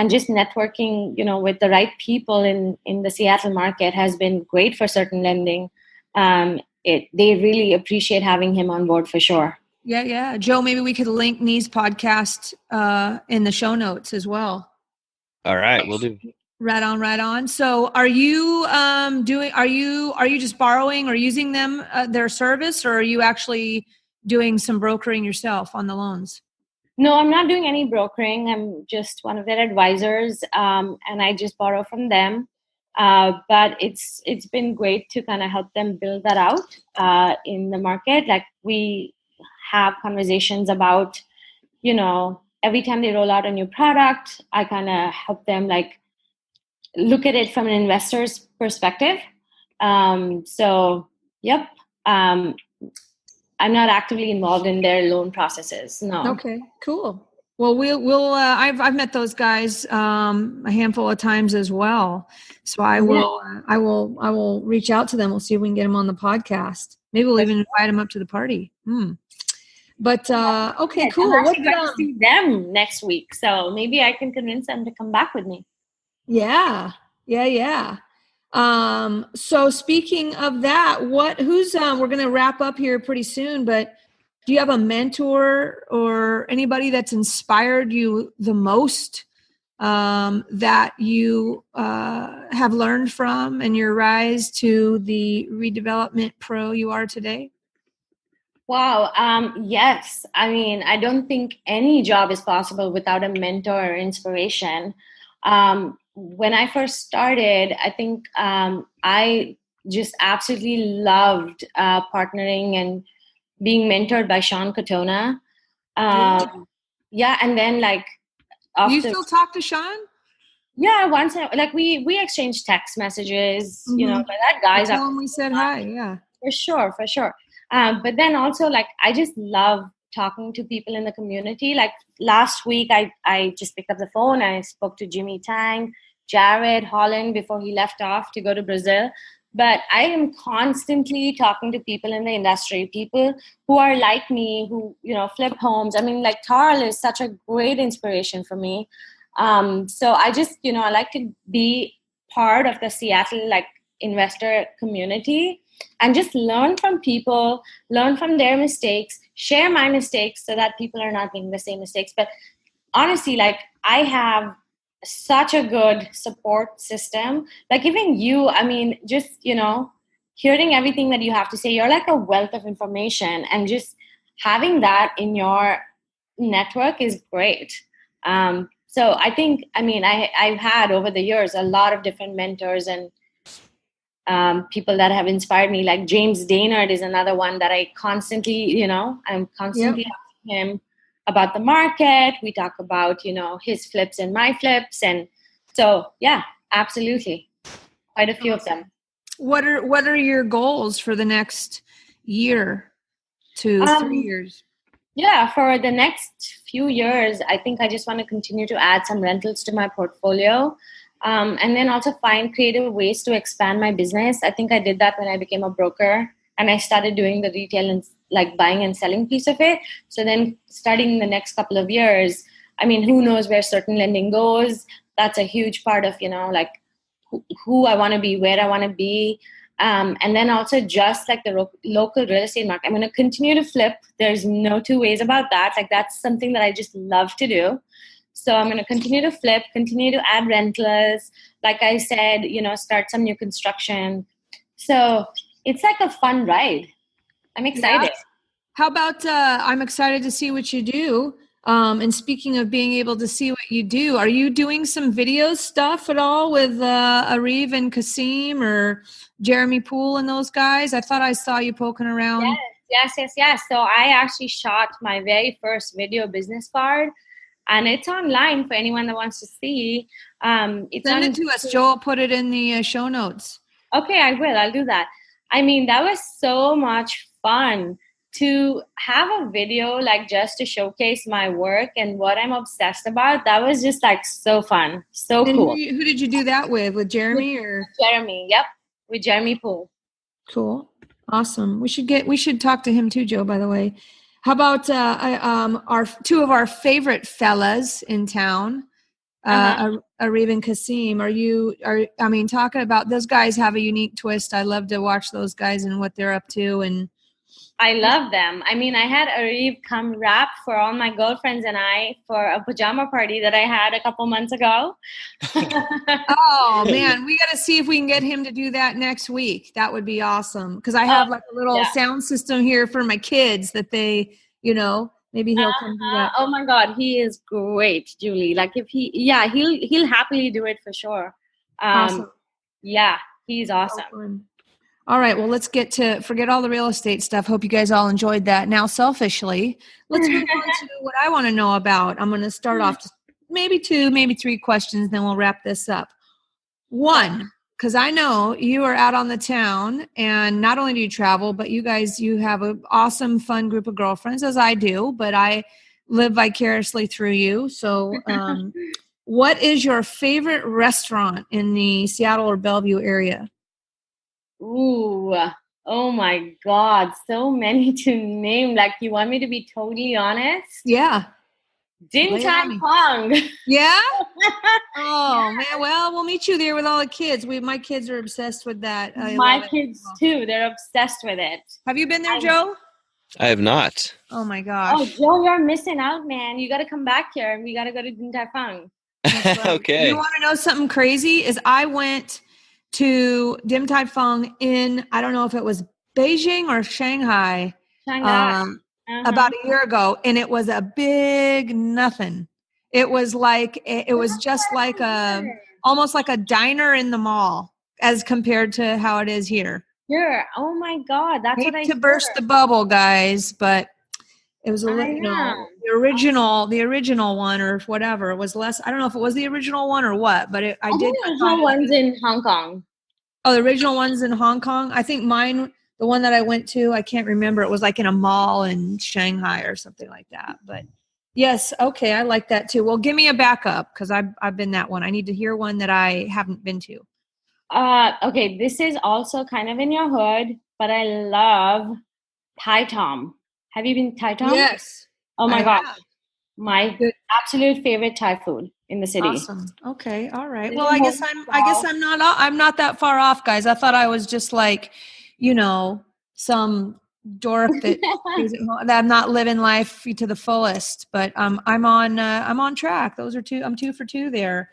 just networking, with the right people in the Seattle market has been great for Certain Lending. They really appreciate having him on board for sure. Yeah. Joe, maybe we could link Nee's podcast in the show notes as well. All right, we'll do. Right on. So are you are you just borrowing or using their service, or are you actually doing some brokering yourself on the loans? No, I'm not doing any brokering. I'm just one of their advisors, and I just borrow from them. But it's been great to kind of help them build that out in the market. Like we have conversations about, every time they roll out a new product, I kind of help them like look at it from an investor's perspective. So, yep. I'm not actively involved in their loan processes. No. Okay, cool. Well, we'll I've met those guys a handful of times as well. So I will reach out to them. We'll see if we can get them on the podcast. Maybe we'll even invite them up to the party. But okay, cool. I'm actually going to see them next week, so maybe I can convince them to come back with me. Yeah. So speaking of that, we're going to wrap up here pretty soon, but do you have a mentor or anybody that's inspired you the most that you have learned from in your rise to the redevelopment pro you are today? Wow. Yes. I mean, I don't think any job is possible without a mentor or inspiration. When I first started, I think I just absolutely loved partnering and being mentored by Sean Katona. Yeah, and then like after, you still talk to Sean? Yeah, once we exchanged text messages. But that guy's tell him we said hi. Yeah, for sure. But then also like I just love talking to people in the community. Like last week, I just picked up the phone and I spoke to Jimmy Tang, Jared Holland before he left off to go to Brazil. But I am constantly talking to people in the industry, people who are like me, who, flip homes. I mean, like Tarl is such a great inspiration for me. So I just, I like to be part of the Seattle, like, investor community and just learn from people, learn from their mistakes, share my mistakes so that people are not making the same mistakes. But honestly, like, I have such a good support system. Like even you, I mean, just, hearing everything that you have to say, you're like a wealth of information, and just having that in your network is great. So I think, I've had over the years a lot of different mentors and people that have inspired me. Like James Daynard is another one that I constantly, I'm constantly asking him about the market. We talk about, his flips and my flips. And so, yeah, absolutely. Quite a few of them. What are your goals for the next year to 3 years? Yeah, for the next few years, I think I just want to continue to add some rentals to my portfolio. And then also find creative ways to expand my business. I think I did that when I became a broker and I started doing the retail and like buying and selling piece of it. So then starting the next couple of years, who knows where certain lending goes. That's a huge part of, like who I want to be, where I want to be. And then also just like the local real estate market, I'm going to continue to flip. There's no two ways about that. Like that's something that I just love to do. So I'm going to continue to flip, continue to add rentals. Like I said, start some new construction. So it's like a fun ride. I'm excited. Yeah. How about I'm excited to see what you do. And speaking of being able to see what you do, are you doing some video stuff at all with Arif and Kasim or Jeremy Poole and those guys? I thought I saw you poking around. Yes. So I actually shot my very first video business card. And it's online for anyone that wants to see. Send it to us. Joel put it in the show notes. Okay, I will. I'll do that. That was so much fun to have a video, like just to showcase my work and what I'm obsessed about. That was just like so fun. So and cool. Who did you do that with? With Jeremy or? Jeremy, yep. With Jeremy Poole. Cool. Awesome. We should talk to him too, Joe, by the way. How about our two of our favorite fellas in town, Arif and Kasim? Talking about those guys have a unique twist. I love to watch those guys and what they're up to, and I love them. I had Arif come rap for all my girlfriends and I for a pajama party that I had a couple months ago. Oh man, we got to see if we can get him to do that next week. That would be awesome. Because I have like a little sound system here for my kids that they, Maybe he'll come do that. Oh my God, he is great, Julie. Like if he'll happily do it for sure. Awesome. Yeah, he's awesome. Fun. All right, well, let's forget all the real estate stuff. Hope you guys all enjoyed that. Now, selfishly, let's move on to what I want to know about. I'm going to start off just maybe 2, maybe 3 questions, then we'll wrap this up. 1, because I know you are out on the town, and not only do you travel, but you have an awesome, fun group of girlfriends, as I do, but I live vicariously through you. So what is your favorite restaurant in the Seattle or Bellevue area? Ooh, oh my God, so many to name. Like, you want me to be totally honest? Yeah. Din Tai Fung. Yeah? Oh, man. Well, we'll meet you there with all the kids. My kids are obsessed with that. My kids, too. They're obsessed with it. Have you been there, Joe? I have not. Oh, my gosh. Oh, Joe, you're missing out, man. You got to come back here, and we got to go to Din Tai Fung. Right. Okay. You want to know something crazy? Is I went to Din Tai Fung in, I don't know if it was Beijing or Shanghai. About a year ago, and it was a big nothing. It was just like almost like a diner in the mall as compared to how it is here. Sure. Oh my God, that's what I hate to burst the bubble, guys, but it was know. the original one or whatever. It was less. I don't know if it was the original one or what, but I think the original one's in Hong Kong. Oh, the original one's in Hong Kong. I think mine. The one that I went to, I can't remember. It was like in a mall in Shanghai or something like that. But yes, okay, I like that too. Well, give me a backup because I've been that one. I need to hear one that I haven't been to. Okay, this is also kind of in your hood, but I love Thai Tom. Have you been to Thai Tom? Yes. Oh my God, my absolute favorite Thai food in the city. Awesome. Okay. All right. Well, I guess I'm not that far off, guys. I thought I was just like, some dork that I'm not living life to the fullest, but I'm on track. Those are 2. I'm 2 for 2 there.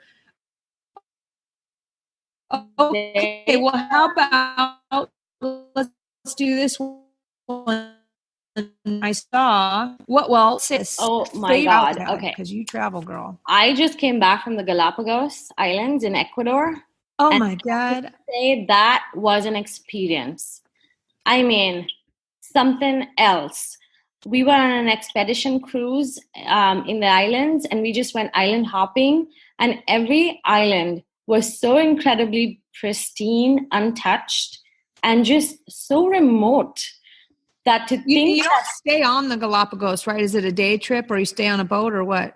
Okay. Well, how about let's do this one. I saw sis. Oh my God. Okay. Because you travel, girl. I just came back from the Galapagos Islands in Ecuador. Oh my God. Say that was an experience. I mean, something else. We were on an expedition cruise in the islands, and we just went island hopping, and every island was so incredibly pristine, untouched, and just so remote that to think you don't stay on the Galapagos, right? Is it a day trip, or you stay on a boat, or what?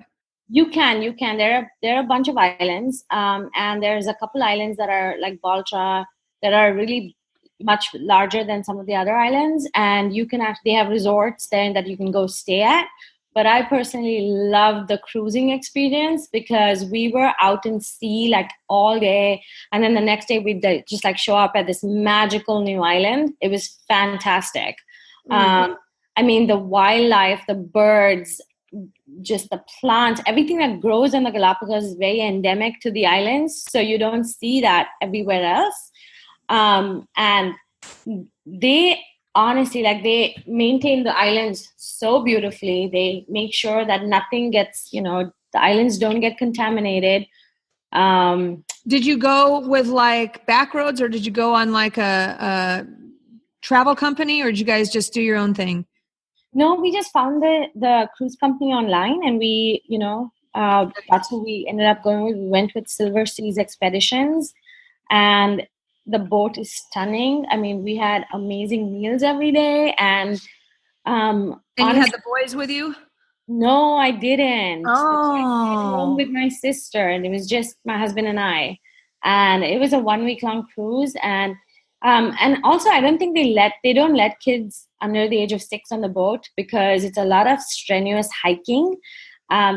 You can. There are a bunch of islands, and there's a couple islands that are like Baltra that are really much larger than some of the other islands, and they have resorts there that you can go stay at. But I personally love the cruising experience because we were out in sea like all day, and then the next day we'd just like show up at this magical new island. It was fantastic. I mean, the wildlife, the birds, just the plants, everything that grows in the Galapagos is very endemic to the islands, so you don't see that everywhere else. And they honestly, like, they maintain the islands so beautifully. They make sure that nothing gets, the islands don't get contaminated. Did you go with like back roads, or did you go on like a travel company, or did you guys just do your own thing? No, we just found the cruise company online, and we, that's who we ended up going with. We went with Silver Seas Expeditions, and the boat is stunning. I mean, we had amazing meals every day, and you had the boys with you? No, I didn't. Oh, I stayed home with my sister, and it was just my husband and I, and it was a 1-week-long cruise, and also I don't think they don't let kids under the age of 6 on the boat because it's a lot of strenuous hiking.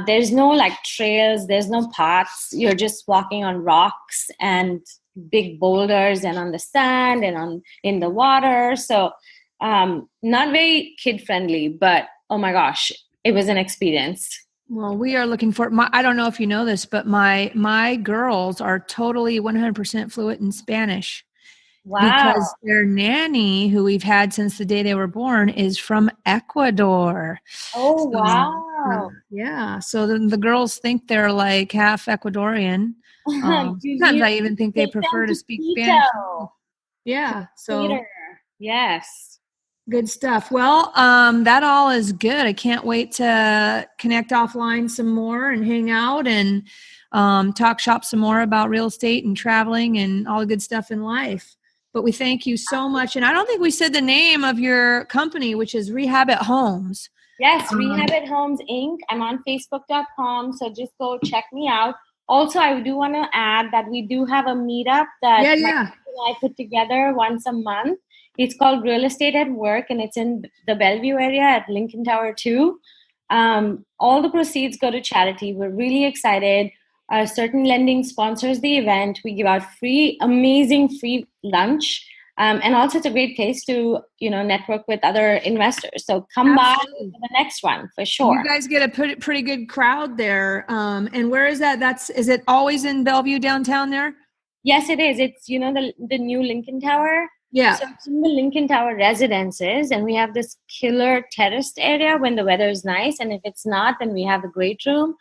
There's no like trails, there's no paths. You're just walking on rocks and big boulders and on the sand and in the water. So not very kid friendly, but oh my gosh, it was an experience. Well, we are looking for I don't know if you know this, but my girls are totally 100% fluent in Spanish. Wow. Because their nanny, who we've had since the day they were born, is from Ecuador. Oh, So, wow. yeah. So the girls think they're like half Ecuadorian. Sometimes I even think they prefer to speak Spanish. Yeah. So Peter. Yes. good stuff. Well, that all is good. I can't wait to connect offline some more and hang out and talk shop some more about real estate and traveling and all the good stuff in life. But we thank you so much. And I don't think we said the name of your company, which is Rehabit Homes. Yes, Rehabit Homes Inc. I'm on Facebook.com, so just go check me out. Also, I do want to add that we do have a meetup that my husband and I put together once a month. It's called Real Estate at Work, and it's in the Bellevue area at Lincoln Tower 2. All the proceeds go to charity. We're really excited. Certain lending sponsors the event. We give out amazing free lunch. And also it's a great place to, network with other investors. So come by to the next one for sure. You guys get a pretty good crowd there. And where is that? Is it always in Bellevue downtown there? Yes, it is. It's, the new Lincoln Tower. Yeah. So it's in the Lincoln Tower residences, and we have this killer terraced area when the weather is nice. And if it's not, then we have a great room.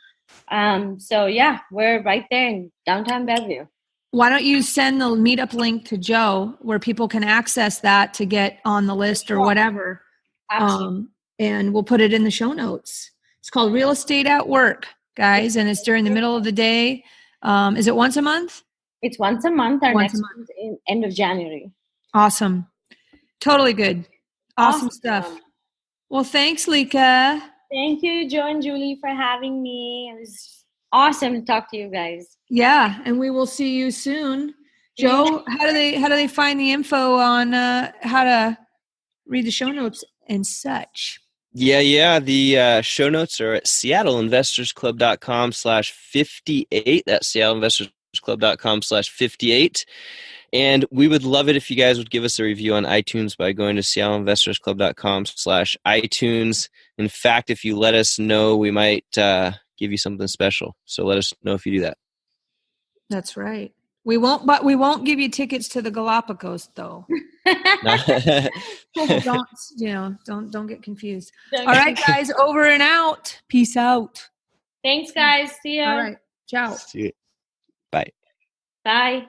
So yeah, we're right there in downtown Bellevue. Why don't you send the meetup link to Joe where people can access that to get on the list or whatever. And we'll put it in the show notes. It's called Real Estate at Work, guys. And it's during the middle of the day. Is it once a month? It's once a month. Our next month in end of January. Awesome. Totally good. Awesome stuff. Well, thanks, Leka. Thank you, Joe and Julie, for having me. It was awesome to talk to you guys. Yeah, and we will see you soon. Joe, how do they find the info on how to read the show notes and such? Yeah. The show notes are at seattleinvestorsclub.com/58. That's seattleinvestorsclub.com/58. And we would love it if you guys would give us a review on iTunes by going to seattleinvestorsclub.com/iTunes. In fact, if you let us know, we might give you something special. So let us know if you do that. That's right. We won't give you tickets to the Galapagos though. Don't get confused. All right, guys, over and out. Peace out. Thanks, guys. See you. All right. Ciao. See you. Bye. Bye.